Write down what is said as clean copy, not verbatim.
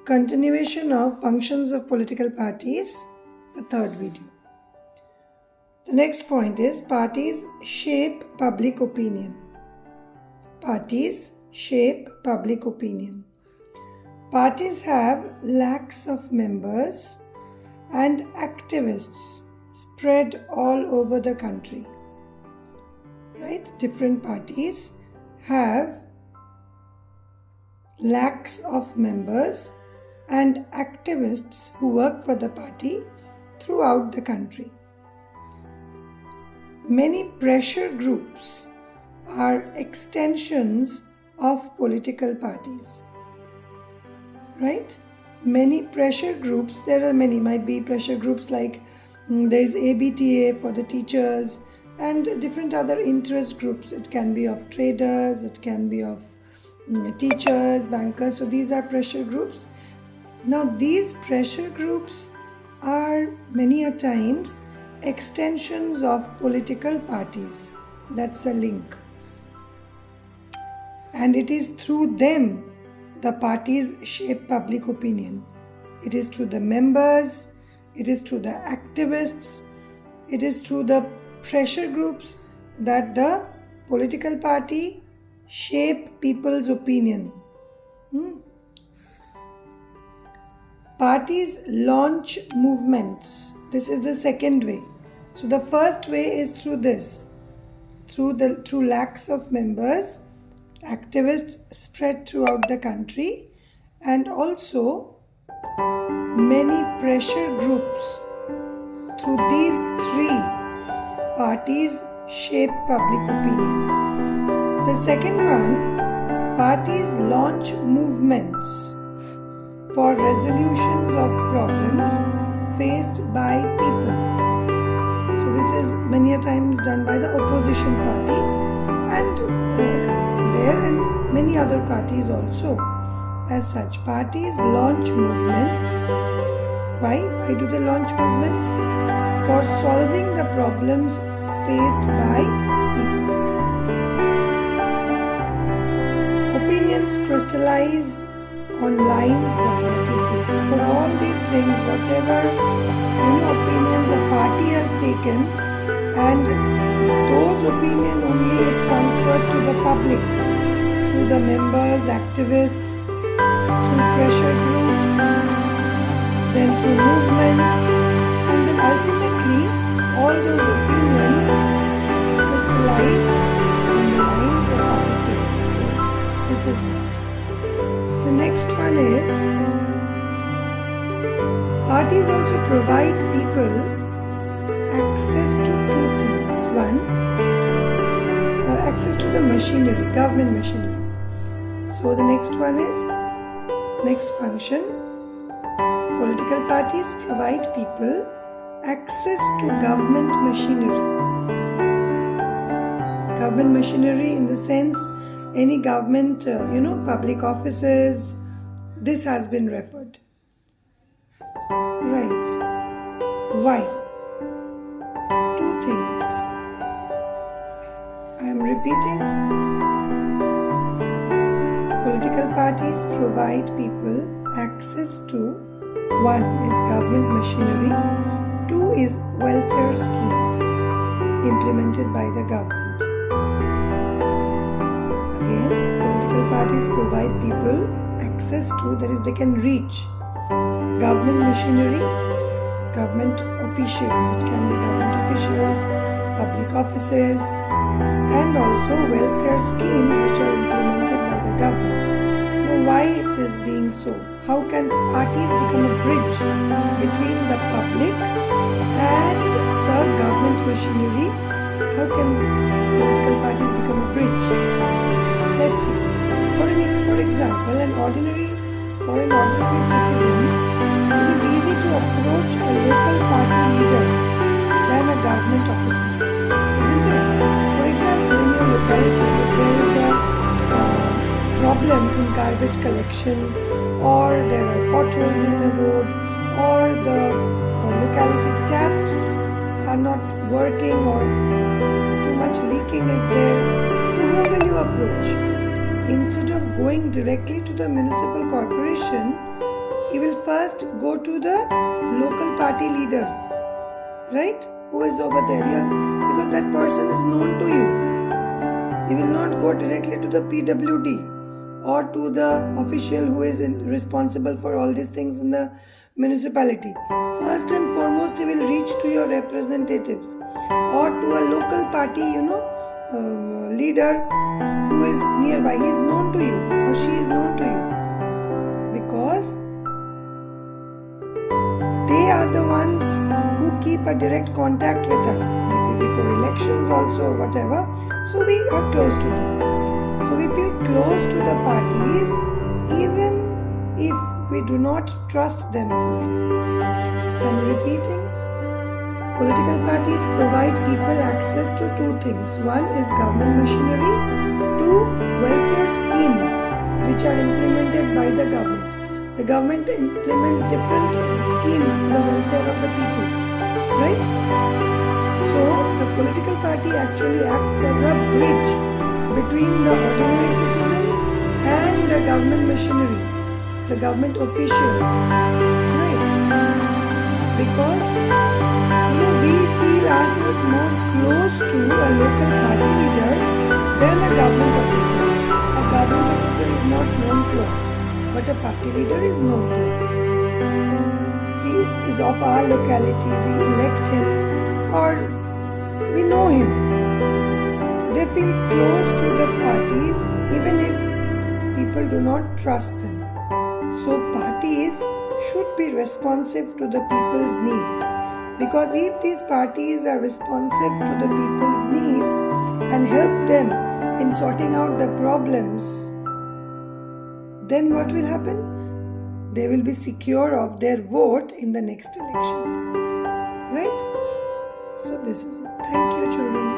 continuation of functions of political parties, the third video. The next point is parties shape public opinion. Parties shape public opinion. Parties have lakhs of members and activists spread all over the country. Right? Different parties have lakhs of members and activists who work for the party throughout the country. Many pressure groups are extensions of political parties. Right? Many pressure groups, there are many, might be pressure groups like there is ABTA for the teachers and different other interest groups. It can be of traders, it can be of teachers, bankers. So these are pressure groups. Now these pressure groups are many a times extensions of political parties. That's the link. And it is through them the parties shape public opinion. It is through the members, it is through the activists, it is through the pressure groups that the political party shape people's opinion. Parties launch movements. This is the second way. So the first way is through this, through lakhs of members, activists spread throughout the country, and also many pressure groups. Through these three, parties shape public opinion. The second one, parties launch movements for resolutions of problems faced by people. So this is many a times done by the opposition party and many other parties also. As such, parties launch movements. Why? Why do they launch movements? For solving the problems faced by people. Opinions crystallize on lines the party takes. For all these things, whatever opinions a party has taken, and those opinions only is transferred to the public through the members, activists, through pressure groups, then through movements, and then ultimately all those opinions crystallize on the lines the party takes. So this is one. The next one is parties also provide people access to two things. One, access to the machinery, government machinery. So the next one is, next function, political parties provide people access to government machinery. Government machinery in the sense any government, public offices, this has been referred. Right. Why? Two things. I am repeating. Political parties provide people access to, one is government machinery, two is welfare schemes implemented by the government. Again, political parties provide people access to, that is, they can reach government machinery, government officials, it can be government officials, public offices, and also welfare schemes which are implemented by the government. Now, why it is being so? How can parties become a bridge between the public and the government machinery? How can political parties become a bridge? Let's see. For example, for an ordinary citizen, it is easy to approach a local party leader than a government officer, isn't it? For example, in your locality, if there is a problem in garbage collection, or there are potholes in the road, or the locality taps are not working, or too much leaking is there, to whom will you approach? Instead of going directly to the municipal corporation, he will first go to the local party leader, right? Who is over there? Because that person is known to you. He will not go directly to the PWD or to the official who is responsible for all these things in the municipality. First and foremost, he will reach to your representatives or to a local party, leader who is nearby. He is known to you or she is known to you, because they are the ones who keep a direct contact with us, maybe before elections also, whatever. So we are close to them. So we feel close to the parties even if we do not trust them fully. I'm repeating. Political parties provide people access to two things. One is government machinery, two, welfare schemes which are implemented by the government. The government implements different schemes for the welfare of the people, right? So the political party actually acts as a bridge between the ordinary citizen and the government machinery, the government officials, right? Because we feel ourselves more close to a local party leader than a government officer. A government officer is not known to us, but a party leader is known to us. He is of our locality, we elect him or we know him. They feel close to the parties even if people do not trust them. So parties should be responsive to the people's needs. Because if these parties are responsive to the people's needs and help them in sorting out the problems, then what will happen? They will be secure of their vote in the next elections. Right? So this is it. Thank you, children.